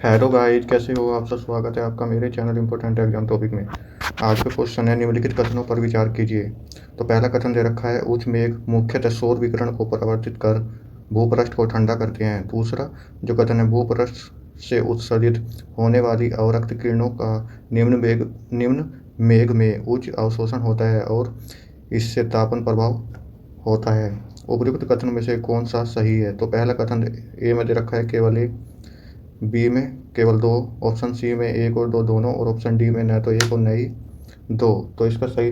Hello guys, कैसे हो आप सब। स्वागत है आपका मेरे चैनल इंपॉर्टेंट एग्जाम टॉपिक में। आज का क्वेश्चन है, निम्नलिखित कथनों पर विचार कीजिए। तो पहला कथन दे रखा है, उच्च मेघ मुख्यतः सौर विकिरण को परावर्तित कर भूपृष्ठ को ठंडा करते हैं। दूसरा जो कथन है, भूपृष्ठ से उत्सर्जित होने वाली अवरक्त किरणों का निम्न मेघ में उच्च अवशोषण होता है और इससे तापन प्रभाव होता है। उपयुक्त कथनों में से कौन सा सही है? तो पहला कथन ए में दे रखा है केवल एक, बी में केवल दो, ऑप्शन सी में एक और दो दोनों, और ऑप्शन डी में न तो एक और न ही दो। तो इसका सही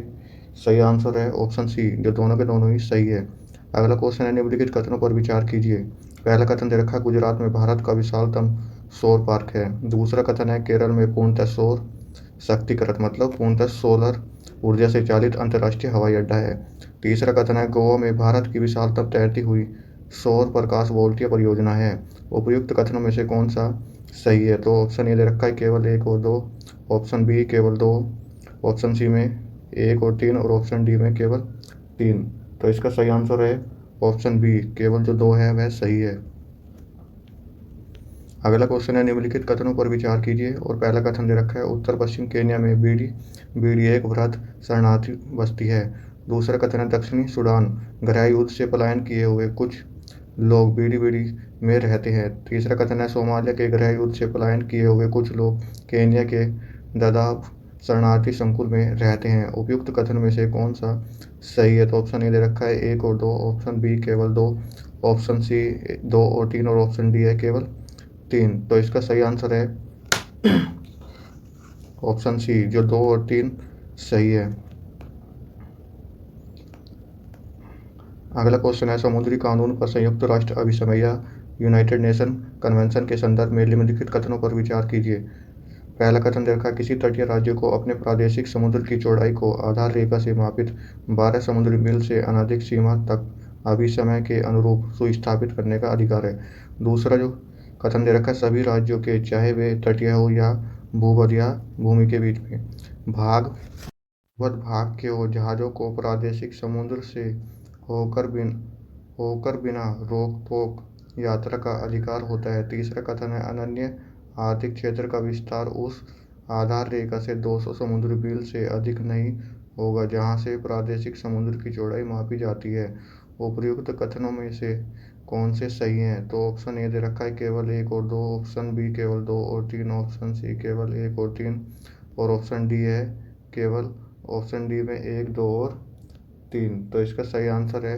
सही आंसर है ऑप्शन सी, जो दोनों के दोनों ही सही है। अगला क्वेश्चन है, निम्नलिखित कथनों पर विचार कीजिए। पहला कथन दे रखा है, गुजरात में भारत का विशालतम सौर पार्क है। दूसरा कथन है, केरल में पूर्णतः सौर शक्तिकृत मतलब पूर्णतः सोलर ऊर्जा से चालित अंतर्राष्ट्रीय हवाई अड्डा है। तीसरा कथन है, गोवा में भारत की विशालतम तैरती हुई सौर प्रकाश वोल्टीय परियोजना है। उपयुक्त कथनों में से कौन सा सही है? तो ऑप्शन ए दे रखा है केवल एक और दो, ऑप्शन बी केवल दो, ऑप्शन सी में एक और तीन, और ऑप्शन डी में केवल तीन। तो इसका सही आंसर है ऑप्शन बी, केवल जो दो है वह सही है। अगला क्वेश्चन है, निम्नलिखित कथनों पर विचार कीजिए। और पहला कथन दे रखा है, उत्तर पश्चिम केन्या में बीडी बीडी एक वृहद शरणार्थी बस्ती है। दूसरा कथन है, दक्षिणी सूडान गृह युद्ध से पलायन किए हुए कुछ लोग बीडी बीडी में रहते हैं। तीसरा कथन है, सोमालिया के गृह युद्ध से पलायन किए हुए कुछ लोग केन्या के ददाब शरणार्थी संकुल में रहते हैं। उपयुक्त कथन में से कौन सा सही है? तो ऑप्शन ए दे रखा है एक और दो, ऑप्शन बी केवल दो, ऑप्शन सी दो और तीन, और ऑप्शन डी है केवल तीन। तो इसका सही आंसर है ऑप्शन सी, जो दो और तीन सही है। अगला क्वेश्चन है, समुद्री कानून पर संयुक्त राष्ट्र अभिसमय्या यूनाइटेड नेशन कन्वेंशन के संदर्भ में निम्नलिखित कथनों पर विचार कीजिए। पहला कथन दे रखा है, किसी तटीय राज्य को अपने प्रादेशिक समुद्र की चौड़ाई को आधार रेखा से मापित 12 समुद्री मील से अनधिक सीमा तक अभिसमय के अनुरूप सुस्थापित करने का अधिकार है। दूसरा जो कथन दे रखा है, सभी राज्यों के, चाहे वे तटीय हो या भूमध्य या भूमि के बीच में भाग भाग के हो, जहाज़ों को प्रादेशिक समुद्र से होकर बिना रोक टोक यात्रा का अधिकार होता है। तीसरा कथन है, अनन्य आर्थिक क्षेत्र का विस्तार उस आधार रेखा से 200 समुद्री मील से अधिक नहीं होगा जहां से प्रादेशिक समुद्र की चौड़ाई मापी जाती है। उपर्युक्त कथनों में से कौन से सही हैं? तो ऑप्शन ए दे रखा है केवल एक और दो, ऑप्शन बी केवल दो और तीन, ऑप्शन सी केवल एक और तीन, और ऑप्शन डी है केवल ऑप्शन डी में एक दो और तीन। तो इसका सही आंसर है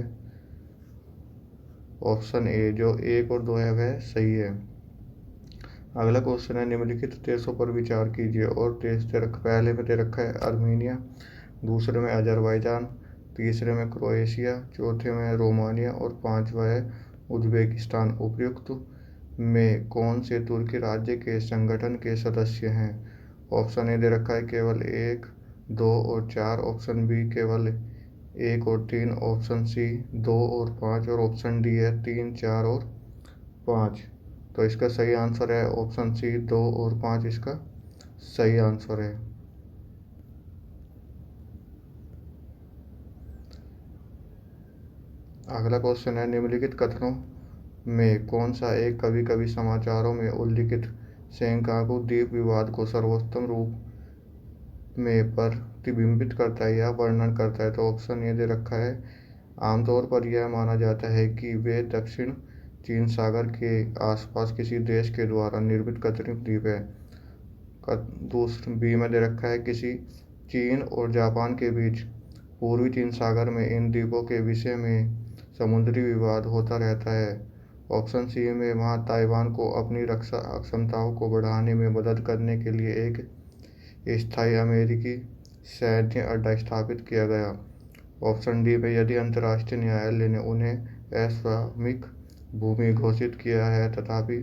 ऑप्शन ए, जो एक और दो है वह सही है। अगला क्वेश्चन है, निम्नलिखित देशों पर विचार कीजिए। और देश पहले में दे रखा है अर्मीनिया, दूसरे में अजरबैजान, तीसरे में क्रोएशिया, चौथे में रोमानिया और पांचवा है उज्बेकिस्तान। उपयुक्त में कौन से तुर्की राज्य के संगठन के सदस्य हैं? ऑप्शन ए दे रखा है केवल एक, दो और चार, ऑप्शन बी केवल एक और तीन, ऑप्शन सी दो और पाँच, और ऑप्शन डी है तीन, चार और पाँच। तो इसका सही आंसर है ऑप्शन सी, दो और पाँच इसका सही आंसर है। अगला क्वेश्चन है, निम्नलिखित कथनों में कौन सा एक कभी कभी समाचारों में उल्लिखित सेंकाकू द्वीप विवाद को सर्वोत्तम रूप में प्रतिबिंबित करता है या वर्णन करता है? तो ऑप्शन ए दे रखा है, आमतौर पर यह माना जाता है कि वे दक्षिण चीन सागर के आसपास किसी देश के द्वारा निर्मित कृत्रिम द्वीप है। दूसरा बी में दे रखा है, किसी चीन और जापान के बीच पूर्वी चीन सागर में इन द्वीपों के विषय में समुद्री विवाद होता रहता है। ऑप्शन सी में वहाँ ताइवान को अपनी रक्षा क्षमताओं को बढ़ाने में मदद करने के लिए एक स्थायी अमेरिकी सैन्य अड्डा स्थापित किया गया। ऑप्शन डी में यदि अंतर्राष्ट्रीय न्यायालय ने उन्हें असामयिक भूमि घोषित किया है, तथापि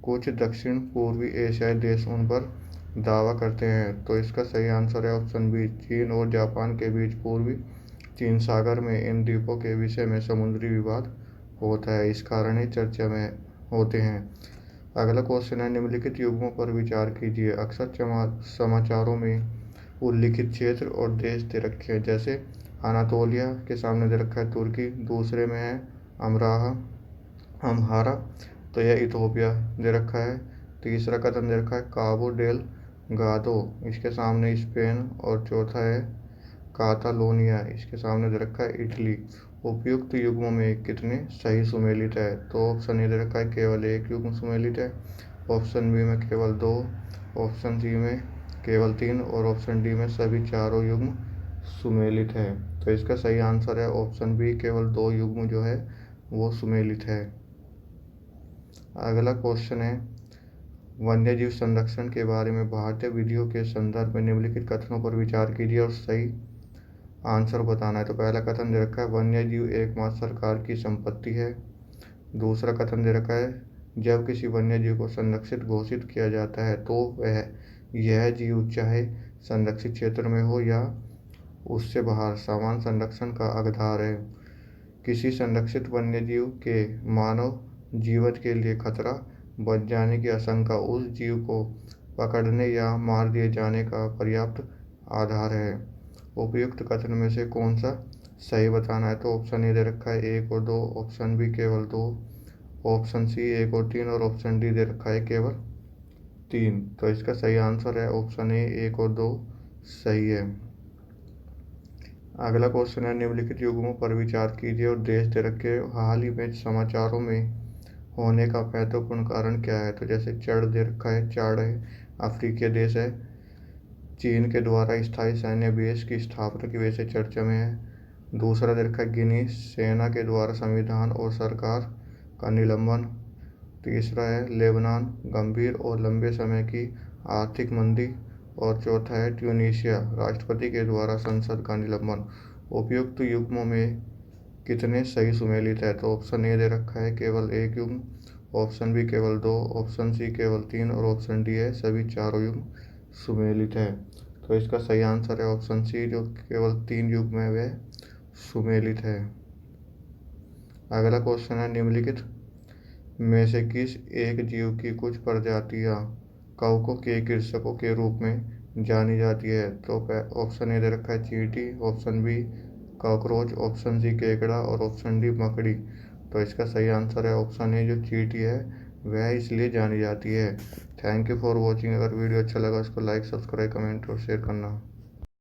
कुछ दक्षिण पूर्वी एशियाई देश उन पर दावा करते हैं। तो इसका सही आंसर है ऑप्शन बी, चीन और जापान के बीच पूर्वी चीन सागर में इन द्वीपों के विषय में समुद्री विवाद होता है, इस कारण ही चर्चा में होते हैं। अगला क्वेश्चन है, निम्नलिखित युग्मों पर विचार कीजिए। अक्सर समाचारों में उल्लिखित क्षेत्र और देश दे रखे हैं, जैसे अनातोलिया के सामने दे रखा है तुर्की, दूसरे में है अमराहा अम्हारा, तो यह इथोपिया दे रखा है, तीसरा कथन दे रखा है काबो डेल गादो, इसके सामने स्पेन। और चौथा है कातालोनिया, इसके सामने दे रखा है इटली। उपयुक्त युग्मों में कितने सही सुमेलित है? तो ऑप्शन ए दे रखा है केवल एक युग्म सुमेलित है, ऑप्शन बी में केवल 2, ऑप्शन सी में केवल 3 और ऑप्शन डी में सभी चारों युग्म सुमेलित है। तो इसका सही आंसर है ऑप्शन बी, केवल 2 युग्म जो है वो सुमेलित है। अगला क्वेश्चन है वन्यजीव संरक्षण के बारे में भारतीय विधियों के संदर्भ में निम्नलिखित कथनों पर विचार कीजिए और सही आंसर बताना है। तो पहला कथन दे रखा है वन्यजीव एकमात्र सरकार की संपत्ति है। दूसरा कथन दे रखा है जब किसी वन्यजीव को संरक्षित घोषित किया जाता है तो वह यह जीव चाहे संरक्षित क्षेत्र में हो या उससे बाहर समान संरक्षण का हकदार है। किसी संरक्षित वन्यजीव के मानव जीवन के लिए खतरा बच जाने की आशंका उस जीव को पकड़ने या मार दिए जाने का पर्याप्त आधार है। उपयुक्त कथन में से कौन सा सही बताना है? तो ऑप्शन ए दे रखा है 1 और 2, ऑप्शन बी केवल 2, ऑप्शन सी 1 और 3 और ऑप्शन डी दे रखा है केवल 3। तो इसका सही आंसर है ऑप्शन ए 1 और 2 सही है। अगला क्वेश्चन है निम्नलिखित युग्मों पर विचार कीजिए और देश दे रखे हाल ही में समाचारों में होने का महत्वपूर्ण कारण क्या है? तो जैसे चढ़ दे रखा है, चाड़ है, अफ्रीकीय देश है, चीन के द्वारा स्थायी सैन्य बेस की स्थापना की वजह से चर्चा में है। दूसरा दे रखा है गिनी, सेना के द्वारा संविधान और सरकार का निलंबन। तीसरा है लेबनान, गंभीर और लंबे समय की आर्थिक मंदी। और चौथा है ट्यूनीशिया, राष्ट्रपति के द्वारा संसद का निलंबन। उपयुक्त युग्मों में कितने सही सुमेलित है? तो ऑप्शन ए दे रखा है केवल एक युग्म, ऑप्शन बी केवल 2, ऑप्शन सी केवल 3 और ऑप्शन डी है सभी चारों युग्म सुमेलित है। तो इसका सही आंसर है ऑप्शन सी, जो केवल 3 युग्म है वह सुमेलित है। अगला क्वेश्चन है निम्नलिखित में से किस एक जीव की कुछ प्रजातियां कवकों के कृषकों के रूप में जानी जाती है? तो ऑप्शन ए दे रखा है चींटी, option B cockroach, option C केकड़ा और ऑप्शन डी मकड़ी। तो इसका सही आंसर है ऑप्शन ए, जो चींटी है वह इसलिए जानी जाती है। Thank you for watching. अगर वीडियो अच्छा लगा उसको लाइक, सब्सक्राइब, कमेंट और शेयर करना।